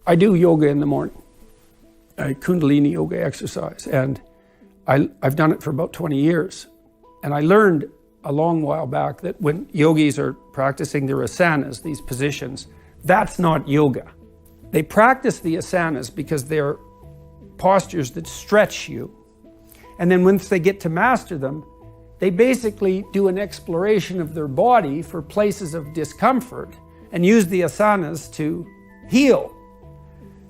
I do yoga in the morning, Kundalini Yoga exercise, and I've done it for about 20 years. And I learned a long while back that when yogis are practicing their asanas, these positions, that's not yoga. They practice the asanas because they're postures that stretch you. And then once they get to master them, they basically do an exploration of their body for places of discomfort and use the asanas to heal.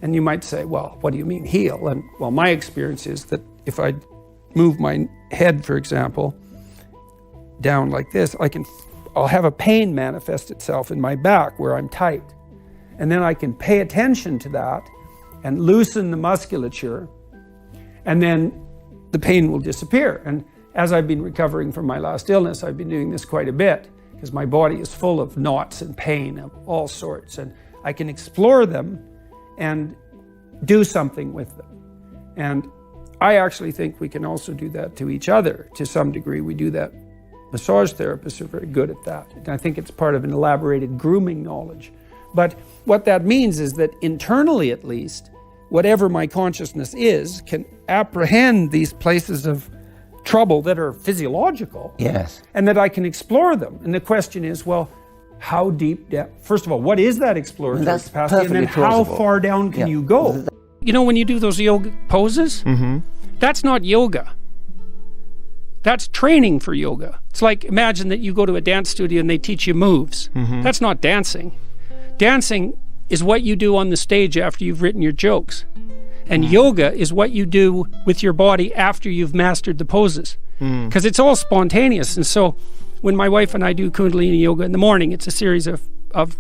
And you might say, well, what do you mean heal? And well, my experience is that if I move my head, for example, down like this, I'll have a pain manifest itself in my back where I'm tight. And then I can pay attention to that and loosen the musculature, and then the pain will disappear. And as I've been recovering from my last illness, I've been doing this quite a bit because my body is full of knots and pain of all sorts, and I can explore them and do something with them. And I actually think we can also do that to each other to some degree. We do that. Massage therapists are very good at that. And I think it's part of an elaborated grooming knowledge. But what that means is that internally, at least, whatever my consciousness is can apprehend these places of trouble that are physiological. Yes. And that I can explore them. And the question is, well, how deep depth? First of all, what is that exploratory capacity? And then how far down can you go? You know, when you do those yoga poses, that's not yoga. That's training for yoga. It's like, imagine that you go to a dance studio and they teach you moves. That's not dancing. Dancing is what you do on the stage after you've written your jokes. And yoga is what you do with your body after you've mastered the poses. Because it's all spontaneous. And so when my wife and I do Kundalini Yoga in the morning, it's a series of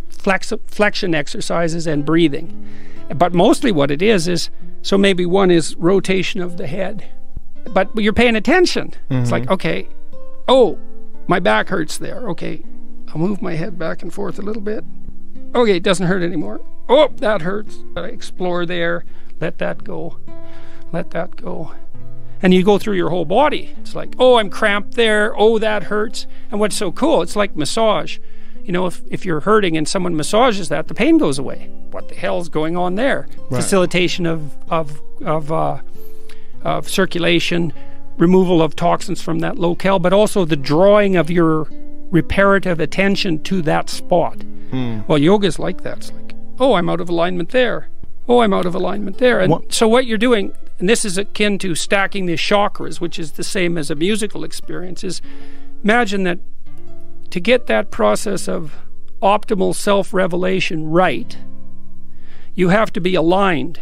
flexion exercises and breathing. But mostly what it is, so maybe one is rotation of the head. But you're paying attention. It's like, okay, oh, my back hurts there. Okay, I'll move my head back and forth a little bit. Okay, it doesn't hurt anymore. Oh, that hurts. I explore there. Let that go. Let that go. And you go through your whole body. It's like, oh, I'm cramped there. Oh, that hurts. And what's so cool, it's like massage. You know, if you're hurting and someone massages that, the pain goes away. What the hell's going on there? Right. Facilitation of circulation, removal of toxins from that locale, but also the drawing of your reparative attention to that spot. Well, yoga is like that. It's like, oh, I'm out of alignment there. Oh, I'm out of alignment there. And so what you're doing, and this is akin to stacking the chakras, which is the same as a musical experience, is imagine that to get that process of optimal self-revelation right, you have to be aligned.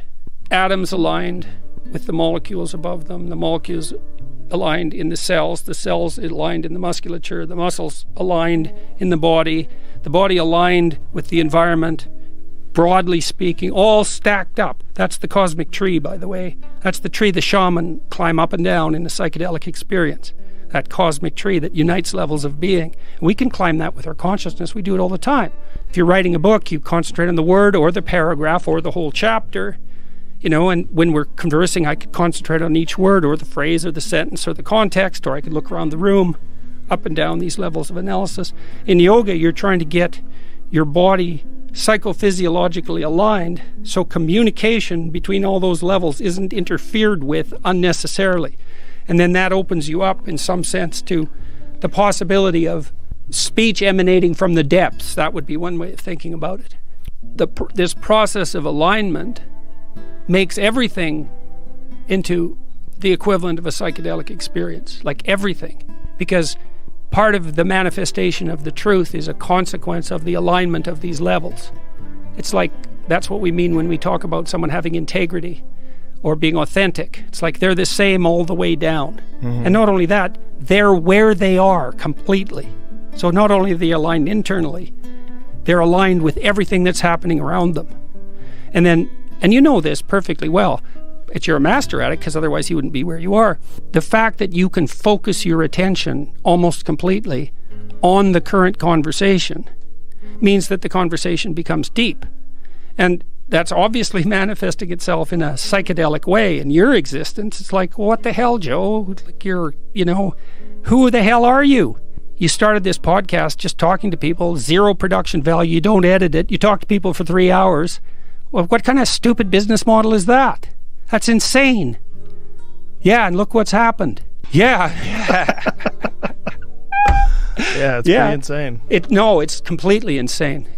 Atoms aligned with the molecules above them, the molecules aligned in the cells aligned in the musculature, the muscles aligned in the body aligned with the environment, broadly speaking, all stacked up. That's the cosmic tree, by the way. That's the tree the shaman climb up and down in the psychedelic experience. That cosmic tree that unites levels of being. We can climb that with our consciousness. We do it all the time. If you're writing a book, you concentrate on the word or the paragraph or the whole chapter. You know, and when we're conversing, I could concentrate on each word or the phrase or the sentence or the context, or I could look around the room, up and down these levels of analysis. In yoga, you're trying to get your body psychophysiologically aligned so communication between all those levels isn't interfered with unnecessarily. And then that opens you up, in some sense, to the possibility of speech emanating from the depths. That would be one way of thinking about it. This process of alignment makes everything into the equivalent of a psychedelic experience, like everything, because part of the manifestation of the truth is a consequence of the alignment of these levels. It's like, that's what we mean when we talk about someone having integrity or being authentic. It's like they're the same all the way down. And not only that, they're where they are completely. So not only are they aligned internally, they're aligned with everything that's happening around them. And you know this perfectly well. You're a master at it, because otherwise you wouldn't be where you are. The fact that you can focus your attention almost completely on the current conversation means that the conversation becomes deep. And that's obviously manifesting itself in a psychedelic way in your existence. It's like, what the hell, Joe? Like, who the hell are you? You started this podcast just talking to people, zero production value, you don't edit it, you talk to people for 3 hours. Well, what kind of stupid business model is that? That's insane. Yeah, and look what's happened. Yeah. Yeah, it's pretty insane. No, it's completely insane.